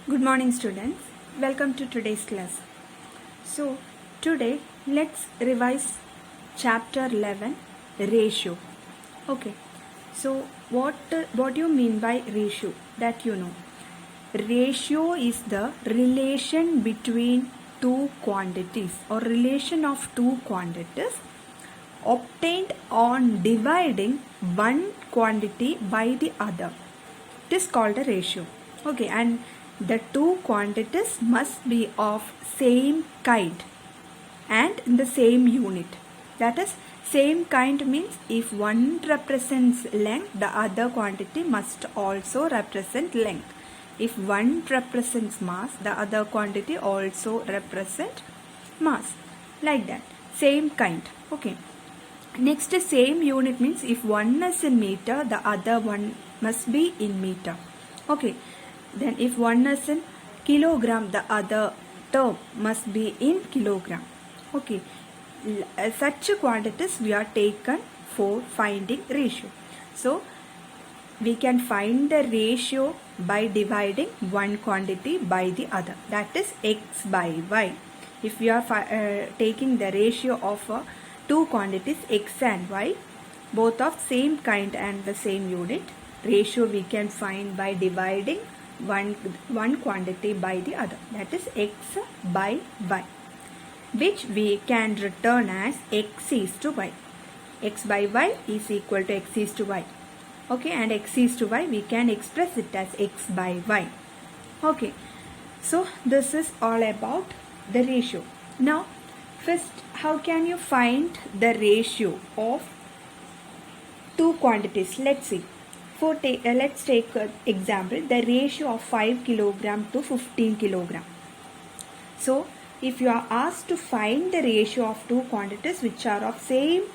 Good morning, students. Welcome to today's class. So, today let's revise chapter 11, ratio. Okay. So, what do you mean by ratio? That you know. Ratio is the relation between two quantities or relation of two quantities obtained on dividing one quantity by the other. It is called a ratio. Okay, and the two quantities must be of same kind and in the same unit. That is, same kind means if one represents length, the other quantity must also represent length. If one represents mass, the other quantity also represent mass. Like that. Same kind. Okay. Next, same unit means if one is in meter, the other one must be in meter. Okay. Then if one is in kilogram, the other term must be in kilogram. Okay. Such quantities we are taken for finding ratio. So, we can find the ratio by dividing one quantity by the other. That is x by y. If we are taking the ratio of two quantities x and y, both of same kind and the same unit, ratio we can find by dividing one quantity by the other. That is x by y, which we can return as x is to y. X by y is equal to x is to y. Okay, and x is to y we can express it as x by y. Okay, so this is all about the ratio. Now, first, how can you find the ratio of two quantities? Let's see. Let's take example, the ratio of 5 kilogram to 15 kilogram. So, if you are asked to find the ratio of two quantities which are of same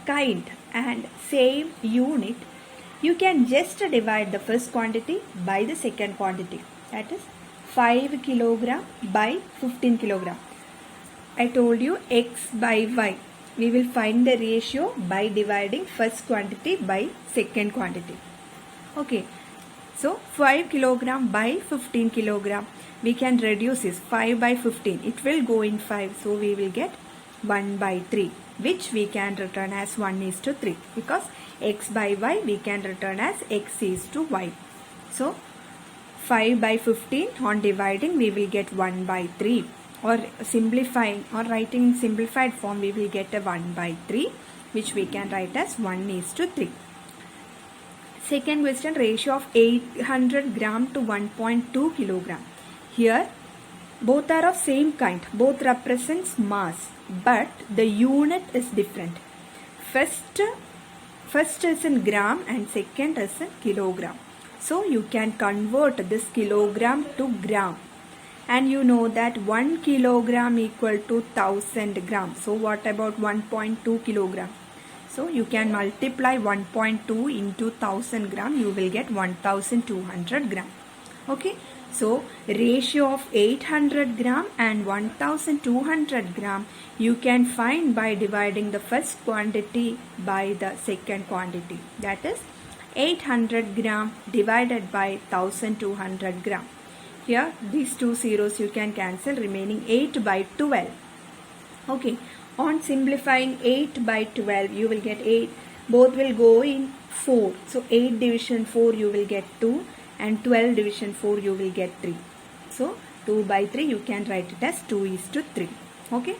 kind and same unit, you can just divide the first quantity by the second quantity. That is 5 kilogram by 15 kilogram. I told you x by y. We will find the ratio by dividing first quantity by second quantity. Okay. So 5 kilogram by 15 kilogram. We can reduce this 5 by 15. It will go in 5. So we will get 1 by 3, which we can return as 1 is to 3. Because x by y we can return as x is to y. So 5 by 15 on dividing we will get 1 by 3. Or simplifying or writing in simplified form we will get a 1 by 3, which we can write as 1 is to 3. Second question, ratio of 800 gram to 1.2 kilogram. Here both are of same kind, both represents mass, but the unit is different. First is in gram and second is in kilogram. So you can convert this kilogram to gram. And you know that 1 kilogram equal to 1000 grams. So what about 1.2 kilogram? So you can multiply 1.2 into 1000 gram. You will get 1200 gram. Okay. So ratio of 800 gram and 1200 gram you can find by dividing the first quantity by the second quantity. That is 800 gram divided by 1200 gram. Here these two zeros you can cancel, remaining 8 by 12. Okay, on simplifying 8 by 12 you will get 8, both will go in 4. So 8 division 4 you will get 2 and 12 division 4 you will get 3. So 2 by 3 you can write it as 2 is to 3. Okay,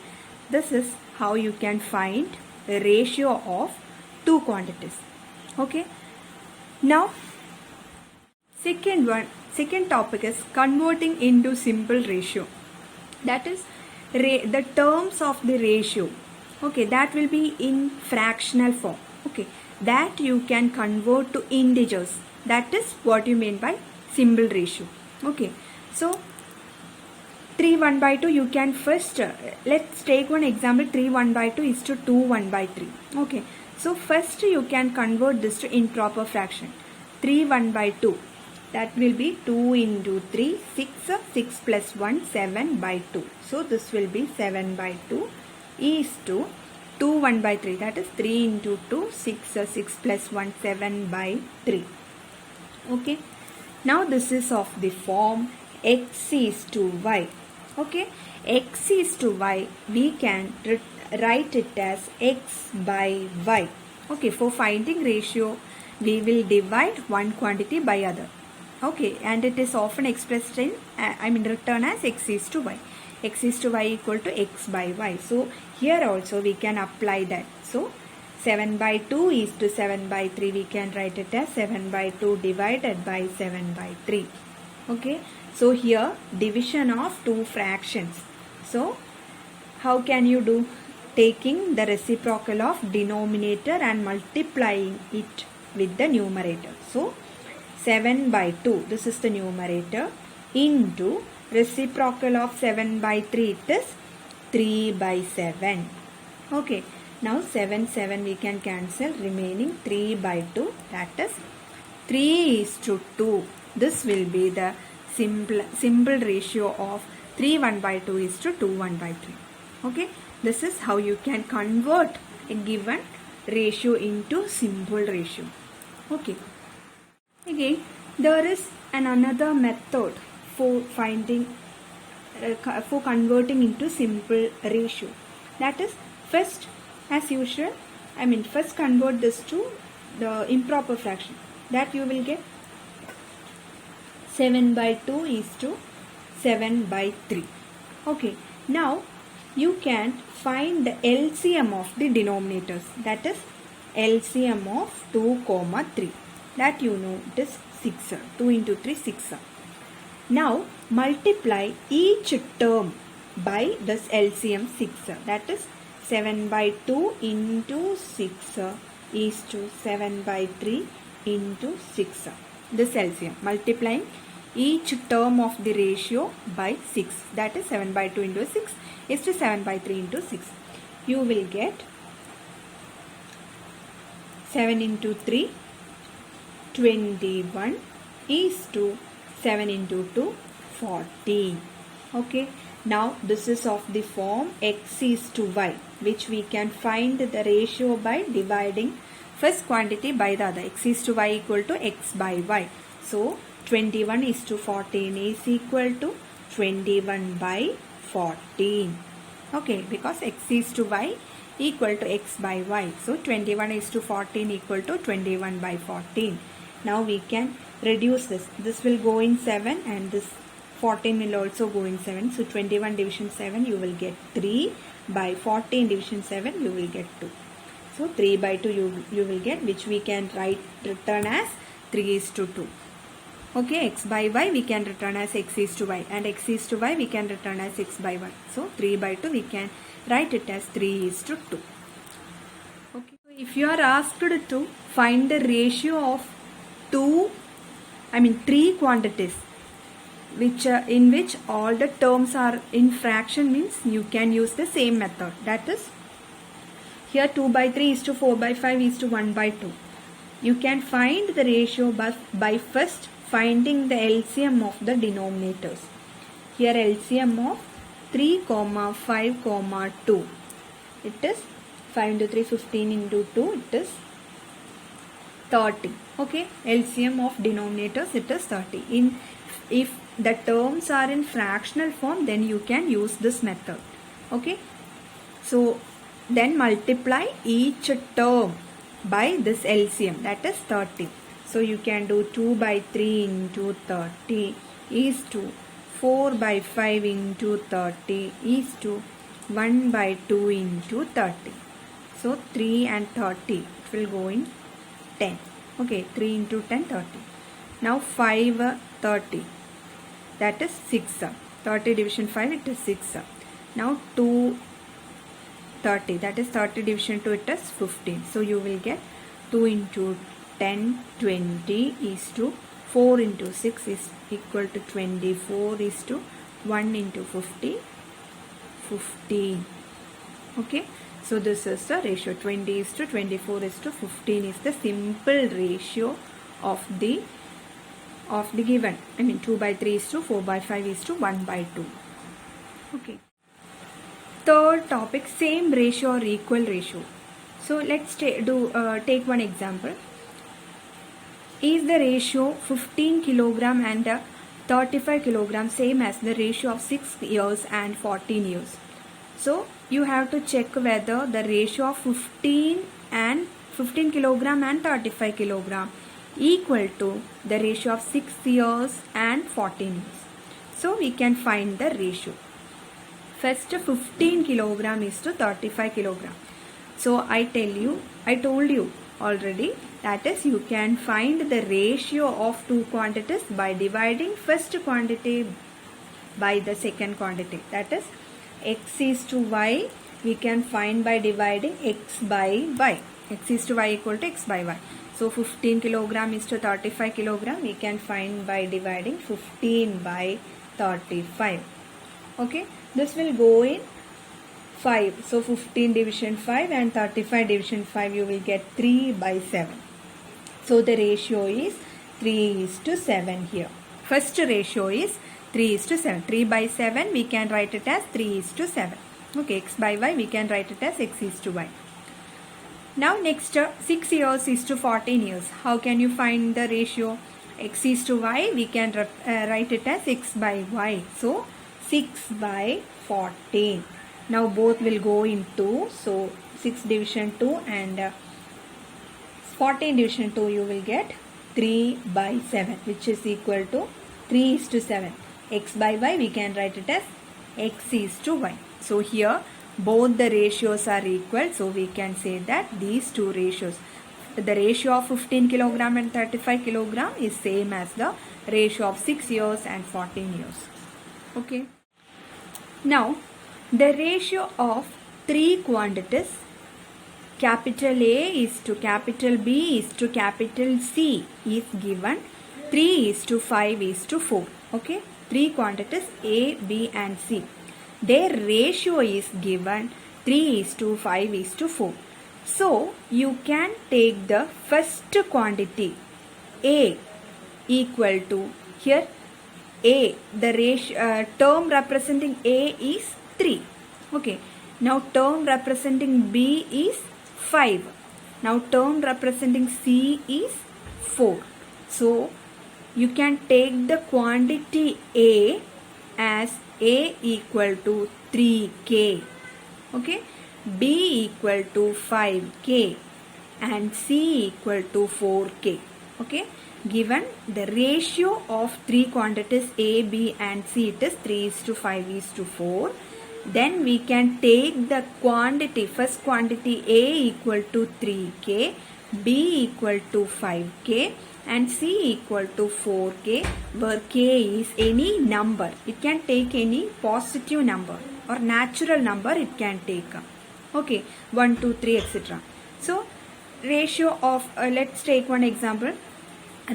this is how you can find the ratio of two quantities. Okay, now second topic is converting into simple ratio. That is the terms of the ratio. Okay, that will be in fractional form. Okay, that you can convert to integers. That is what you mean by simple ratio. Okay, so 3 1 by 2 you can first, let's take one example. 3 1 by 2 is to 2 1 by 3. Okay, so first you can convert this to improper fraction. 3 1 by 2. That will be 2 into 3, 6, 6 plus 1, 7 by 2. So this will be 7 by 2 is to 2 1 by 3. That is 3 into 2, 6, 6 plus 1, 7 by 3. Okay. Now this is of the form x is to y. Okay, x is to y, we can write it as x by y. Okay, for finding ratio, we will divide one quantity by other. Okay, and it is often expressed in, written as x is to y. X is to y equal to x by y. So, here also we can apply that. So, 7 by 2 is to 7 by 3. We can write it as 7 by 2 divided by 7 by 3. Okay, so here division of two fractions. So, how can you do? Taking the reciprocal of denominator and multiplying it with the numerator. So, 7 by 2, this is the numerator, into reciprocal of 7 by 3, it is 3 by 7. Okay, now 7 we can cancel, remaining 3 by 2, that is 3 is to 2. This will be the simple ratio of 3 1 by 2 is to 2 1 by 3. Okay, this is how you can convert a given ratio into simple ratio. Okay. Again, there is another method for finding, for converting into simple ratio. That is, first, as usual, first convert this to the improper fraction. That you will get 7 by 2 is to 7 by 3. Okay, now you can find the LCM of the denominators. That is, LCM of 2, 3. That you know, it is 6. 2 into 3, 6. Now, multiply each term by this LCM 6. That is, 7 by 2 into 6 is to 7 by 3 into 6. This LCM, multiplying each term of the ratio by 6. That is, 7 by 2 into 6 is to 7 by 3 into 6. You will get 7 into 3, 21 is to 7 into 2, 40. Okay, now this is of the form x is to y, which we can find the ratio by dividing first quantity by the other. X is to y equal to x by y. So, 21 is to 14 is equal to 21 by 14. Okay, because x is to y equal to x by y. So, 21 is to 14 equal to 21 by 14. Now, we can reduce this. This will go in 7 and this 14 will also go in 7. So, 21 division 7 you will get 3. By 14 division 7 you will get 2. So, 3 by 2 you will get, which we can return as 3 is to 2. Okay, x by y we can return as x is to y, and x is to y we can return as x by y. So, 3 by 2 we can write it as 3 is to 2. Okay, so if you are asked to find the ratio of three quantities in which all the terms are in fraction, means you can use the same method. That is, here 2 by 3 is to 4 by 5 is to 1 by 2. You can find the ratio by first finding the LCM of the denominators. Here LCM of 3, 5, 2. It is 5 into 3, 15 into 2, it is 30. Okay, LCM of denominators, it is 30. If the terms are in fractional form, then you can use this method. Okay, so then multiply each term by this LCM, that is 30. So you can do 2 by 3 into 30 is to 4 by 5 into 30 is to 1 by 2 into 30. So 3 and 30 it will go in 10. Okay, 3 into 10, 30. Now 5, 30. That is 6. 30 division 5, it is 6. Now 2, 30. That is 30 division 2, it is 15. So you will get 2 into 10, 20 is to 4 into 6 is equal to 24 is to 1 into 50, 15. Okay. So this is the ratio, 20 is to 24 is to 15 is the simple ratio of the given. 2 by 3 is to 4 by 5 is to 1 by 2. Okay. Third topic, same ratio or equal ratio. So let's take one example. Is the ratio 15 kilogram and 35 kilogram same as the ratio of 6 years and 14 years. So you have to check whether the ratio of 15 kilogram and 35 kilogram equal to the ratio of 6 years and 14 years. So we can find the ratio. First 15 kilogram is to 35 kilogram. So I told you already, that is, you can find the ratio of two quantities by dividing first quantity by the second quantity. That is, x is to y we can find by dividing x by y. X is to y equal to x by y. So 15 kilogram is to 35 kilogram we can find by dividing 15 by 35. Okay, this will go in 5. So 15 division 5 and 35 division 5 you will get 3 by 7. So the ratio is 3 is to 7 here. First ratio is 3 is to 7. 3 by 7 we can write it as 3 is to 7. Okay, x by y we can write it as x is to y. Now next 6 years is to 14 years. How can you find the ratio? X is to y we can write it as x by y. So 6 by 14. Now both will go in 2. So 6 division 2 and 14 division 2 you will get 3 by 7 which is equal to 3 is to 7. X by y we can write it as x is to y. So here both the ratios are equal. So we can say that these two ratios, the ratio of 15 kilogram and 35 kilogram is same as the ratio of 6 years and 14 years. Okay. Now the ratio of three quantities, capital A is to capital B is to capital C, is given 3 is to 5 is to 4. Okay, three quantities A, B and C. Their ratio is given 3 is to 5 is to 4. So you can take the first quantity A equal to, here A, the ratio term representing A is 3. Okay, now term representing B is 5. Now term representing C is 4. So you can take the quantity A as A equal to 3k. Okay, B equal to 5k and C equal to 4k. Okay, given the ratio of three quantities A, B and C, it is 3 is to 5 is to 4. Then we can take the quantity, first quantity A equal to 3k, B equal to 5k and C equal to 4k, where k is any number. It can take any positive number or natural number it can take. Okay, 1, 2, 3 etc. So ratio of, let's take one example.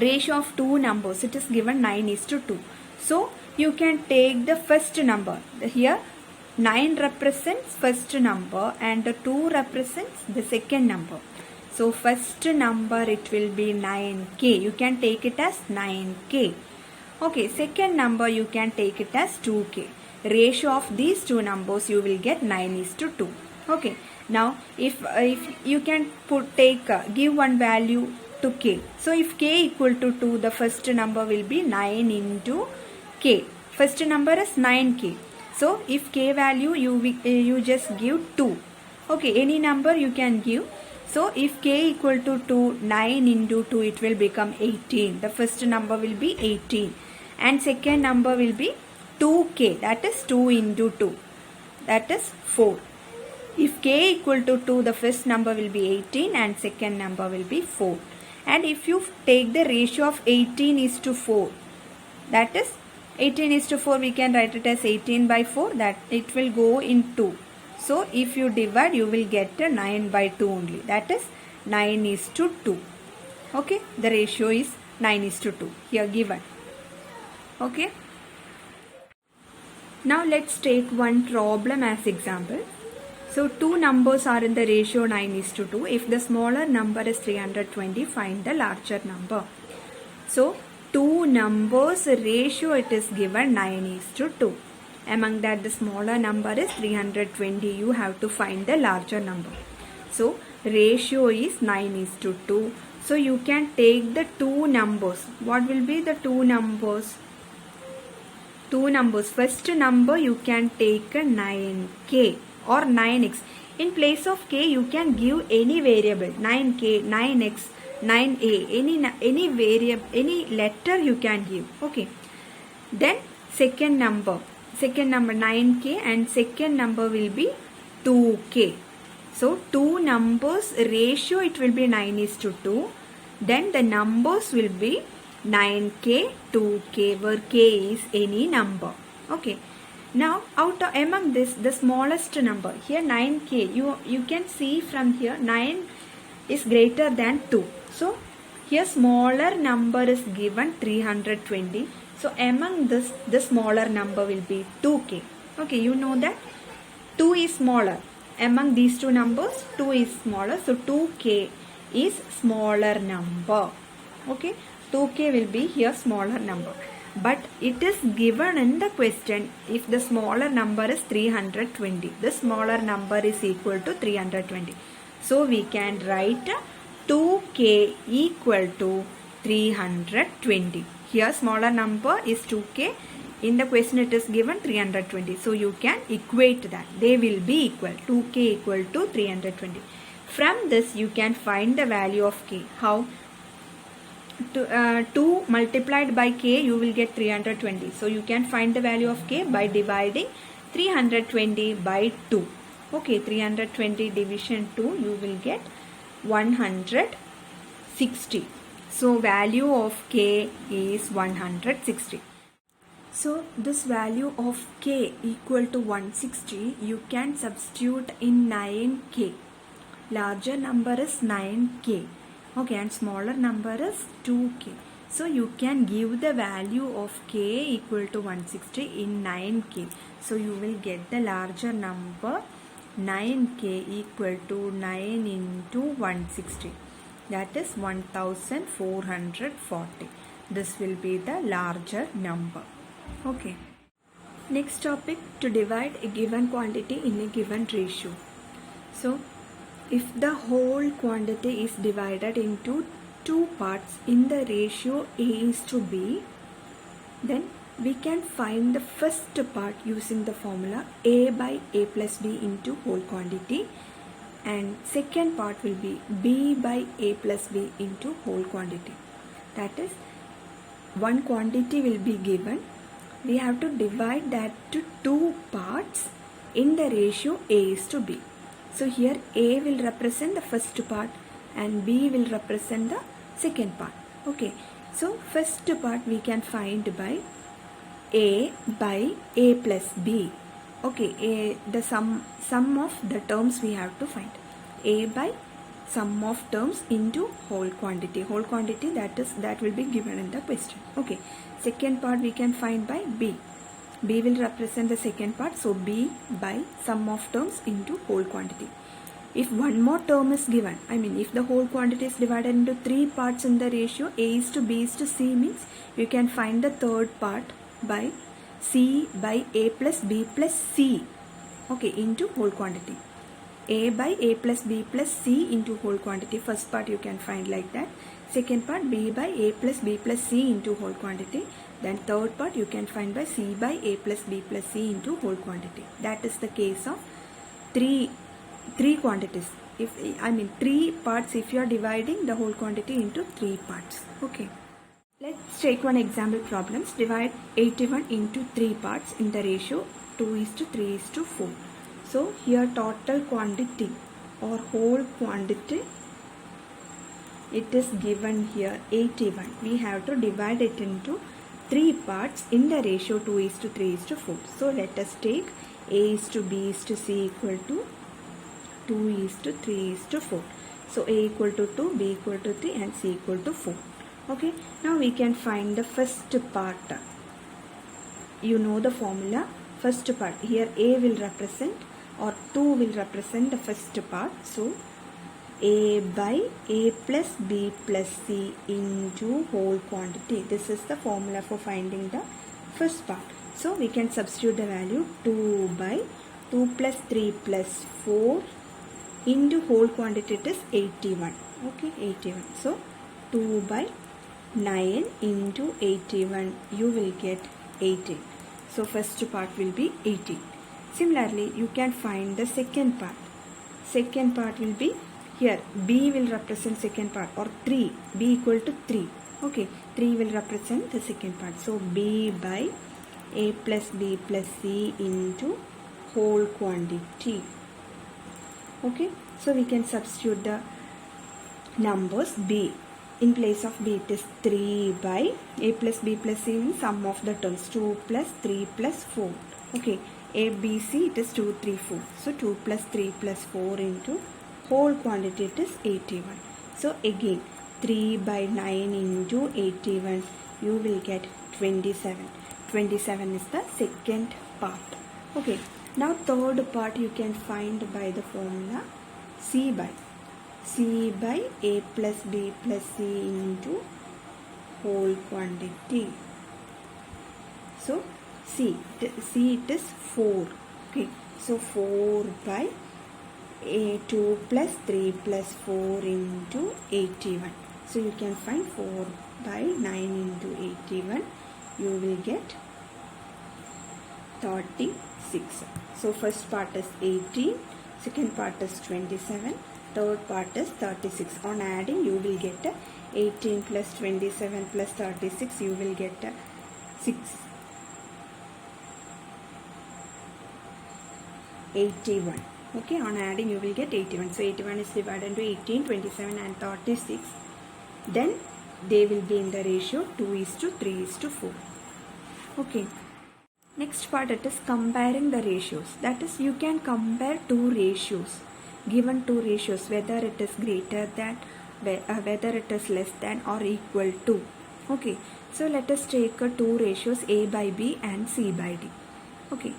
Ratio of two numbers, it is given 9 is to 2. So you can take the first number. Here 9 represents first number and the 2 represents the second number. So first number it will be 9k. You can take it as 9k. Okay, second number you can take it as 2k. Ratio of these two numbers you will get 9 is to 2. Okay, now if you can give one value to k. So if k equal to 2, the first number will be 9 into k. First number is 9k. So if k value you just give 2. Okay, any number you can give. So if k equal to 2, 9 into 2 it will become 18. The first number will be 18 and second number will be 2k, that is 2 into 2, that is 4. If k equal to 2, the first number will be 18 and second number will be 4. And if you take the ratio of 18 is to 4, that is 18 is to 4, we can write it as 18 by 4, that it will go in 2. So if you divide you will get a 9 by 2 only, that is 9 is to 2. Okay, the ratio is 9 is to 2 here given. Okay, now let's take one problem as example. So two numbers are in the ratio 9 is to 2. If the smaller number is 320, find the larger number. So two numbers ratio it is given 9 is to 2. Among that the smaller number is 320. You have to find the larger number. So ratio is 9 is to 2. So you can take the two numbers. What will be the two numbers? two numbers. First number you can take a 9k or 9x. In place of k you can give any variable, 9k, 9x, 9a, any variable, any letter you can give. Okay. Then second number 9k and second number will be 2k. So two numbers ratio, it will be 9:2. Then the numbers will be 9k, 2k, where k is any number. Okay. Now among this, the smallest number here 9k, you can see from here 9 is greater than 2. So here smaller number is given 320. So among this, the smaller number will be 2k. Okay, you know that 2 is smaller. Among these two numbers, 2 is smaller. So 2k is smaller number. Okay, 2k will be here smaller number. But it is given in the question, if the smaller number is 320, the smaller number is equal to 320. So we can write 2k equal to 320. Here smaller number is 2k. In the question it is given 320. So you can equate that. They will be equal. 2k equal to 320. From this you can find the value of k. How? 2 multiplied by k, you will get 320. So you can find the value of k by dividing 320 by 2. Okay, 320 division 2, you will get 160. So value of k is 160. So this value of k equal to 160, you can substitute in 9k. Larger number is 9k. Okay, and smaller number is 2k. So you can give the value of k equal to 160 in 9k. So you will get the larger number 9k equal to 9 into 160. That is 1440. This will be the larger number. Okay. Next topic, to divide a given quantity in a given ratio. So if the whole quantity is divided into two parts in the ratio A is to B, then we can find the first part using the formula A by A plus B into whole quantity, and second part will be B by A plus B into whole quantity. That is, one quantity will be given. We have to divide that to two parts in the ratio A is to B. So here A will represent the first part and B will represent the second part. Okay. So first part we can find by A plus B. Okay. The sum of the terms we have to find. A by sum of terms into whole quantity. Whole quantity, that will be given in the question. Okay. Second part we can find by B. B will represent the second part, so B by sum of terms into whole quantity. If one more term is given, if the whole quantity is divided into three parts in the ratio A is to B is to C, means you can find the third part by C by A plus B plus C, okay, into whole quantity. A by A plus B plus C into whole quantity. First part you can find like that. Second part B by A plus B plus C into whole quantity. Then third part you can find by C by A plus B plus C into whole quantity. That is the case of three quantities. Three parts if you are dividing the whole quantity into three parts. Okay. Let's take one example problems. Divide 81 into three parts in the ratio 2:3:4. So here total quantity or whole quantity, it is given here 81. We have to divide it into three parts in the ratio 2:3:4. So let us take A is to B is to C equal to 2:3:4. So A equal to 2, B equal to 3 and C equal to 4. Okay. Now we can find the first part. You know the formula. First part, here A will represent or 2 will represent the first part. So A by A plus B plus C into whole quantity. This is the formula for finding the first part. So we can substitute the value 2 by 2 plus 3 plus 4 into whole quantity, it is 81. Okay, 81. So 2 by 9 into 81, you will get 18. So first part will be 18. Similarly, you can find the second part. Second part will be here. B will represent second part, or 3. B equal to 3. Okay, 3 will represent the second part. So B by A plus B plus C into whole quantity. Okay, so we can substitute the numbers. B in place of B, it is 3 by A plus B plus C means sum of the terms, 2 plus 3 plus 4. Okay, A, B, C, it is 2, 3, 4. So 2 plus 3 plus 4 into whole quantity, it is 81. So again 3 by 9 into 81, you will get 27. 27 is the second part. Okay, now third part you can find by the formula C by A plus B plus C into whole quantity. So C it is 4. Okay, so 4 by A2 plus 3 plus 4 into 81. So you can find 4 by 9 into 81. You will get 36. So first part is 18, second part is 27, third part is 36. On adding, you will get 18 plus 27 plus 36. You will get 81. Okay, on adding you will get 81. So 81 is divided into 18, 27 and 36. Then they will be in the ratio 2:3:4. Okay. Next part, it is comparing the ratios. That is, you can compare two ratios. Given two ratios, whether it is greater than, whether it is less than or equal to. Okay. So let us take two ratios, A by B and C by D. Okay.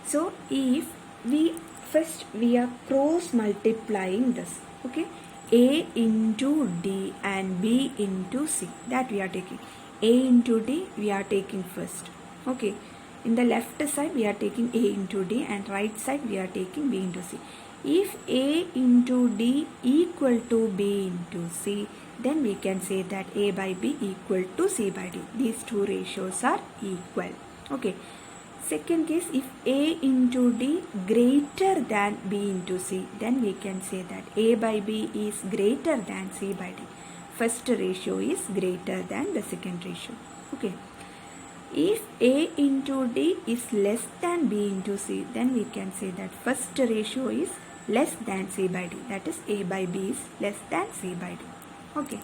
So if we are cross multiplying this. Okay. A into D and B into C, that we are taking. A into D we are taking first. Okay, in the left side we are taking A into D and right side we are taking B into C. If A into D equal to B into C, then we can say that A by B equal to C by D. These two ratios are equal. Okay. Second case, if A into D greater than B into C, then we can say that A by B is greater than C by D. First ratio is greater than the second ratio. Okay. If A into D is less than B into C, then we can say that first ratio is less than C by D. That is, A by B is less than C by D. Okay.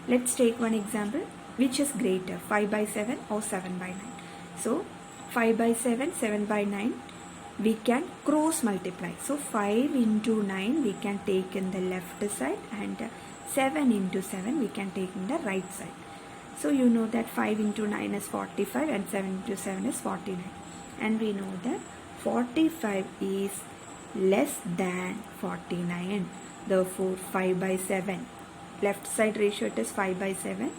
Let's take one example. Which is greater, 5 by 7 or 7 by 9? So 5 by 7, 7 by 9, we can cross multiply. So 5 into 9 we can take in the left side and 7 into 7 we can take in the right side. So you know that 5 into 9 is 45 and 7 into 7 is 49. And we know that 45 is less than 49. Therefore 5 by 7, left side ratio it is 5 by 7.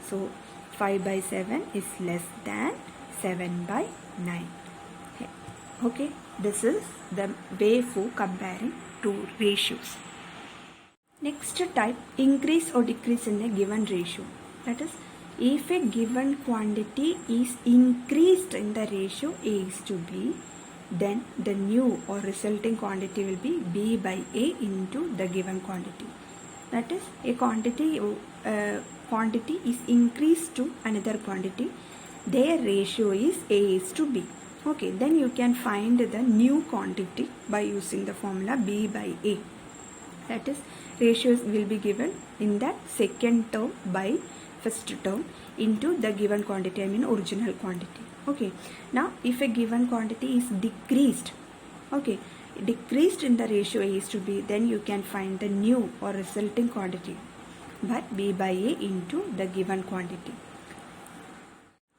So 5 by 7 is less than 7 by 9. Okay, this is the way for comparing two ratios. Next type, increase or decrease in a given ratio. That is, if a given quantity is increased in the ratio A is to B, then the new or resulting quantity will be B by A into the given quantity. That is, a quantity is increased to another quantity. Their ratio is A is to B. Okay, then you can find the new quantity by using the formula B by A. That is, ratios will be given in that second term by first term into the given quantity, I mean original quantity. Okay, now if a given quantity is decreased, okay, decreased in the ratio A is to B, then you can find the new or resulting quantity by B by A into the given quantity.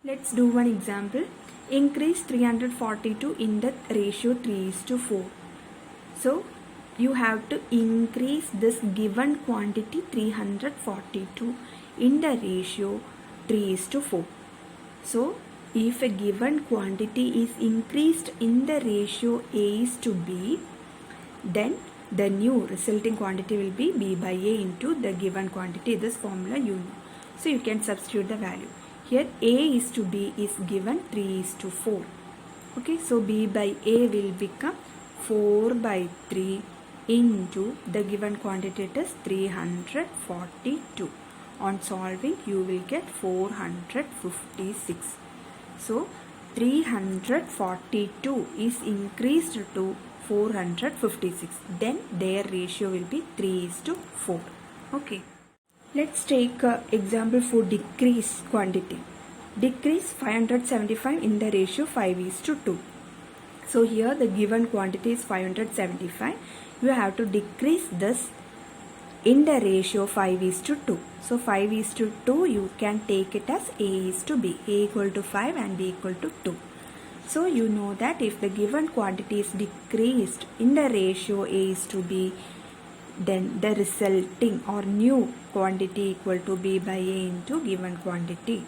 Let's do one example. Increase 342 in the ratio 3:4. So you have to increase this given quantity 342 in the ratio 3:4. So if a given quantity is increased in the ratio A is to B, then the new resulting quantity will be B by A into the given quantity. This formula you know. So you can substitute the value. Here A is to B is given 3:4. Okay, so B by A will become 4 by 3 into the given quantity, it is 342. On solving, you will get 456. So 342 is increased to 456. Then their ratio will be 3:4. Okay. Let's take example for decrease quantity. Decrease 575 in the ratio 5:2. So here the given quantity is 575. You have to decrease this in the ratio 5:2. So 5:2 you can take it as A:B. A equal to 5 and B equal to 2. So you know that if the given quantity is decreased in the ratio A:B, then the resulting or new quantity equal to B by A into given quantity.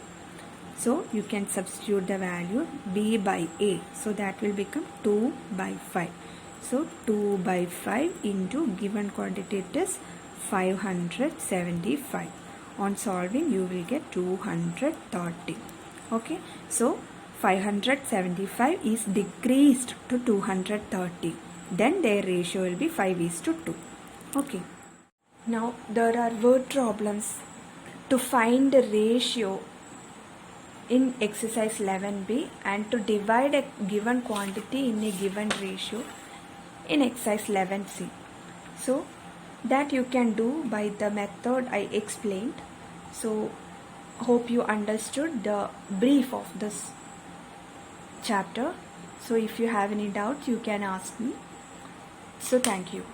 So you can substitute the value B by A. So that will become 2 by 5. So 2 by 5 into given quantity, it is 575. On solving, you will get 230. Okay. So 575 is decreased to 230. Then their ratio will be 5:2. Okay. Now there are word problems to find the ratio in exercise 11b and to divide a given quantity in a given ratio in exercise 11c. So that you can do by the method I explained. So hope you understood the brief of this chapter. So if you have any doubt, you can ask me. So thank you.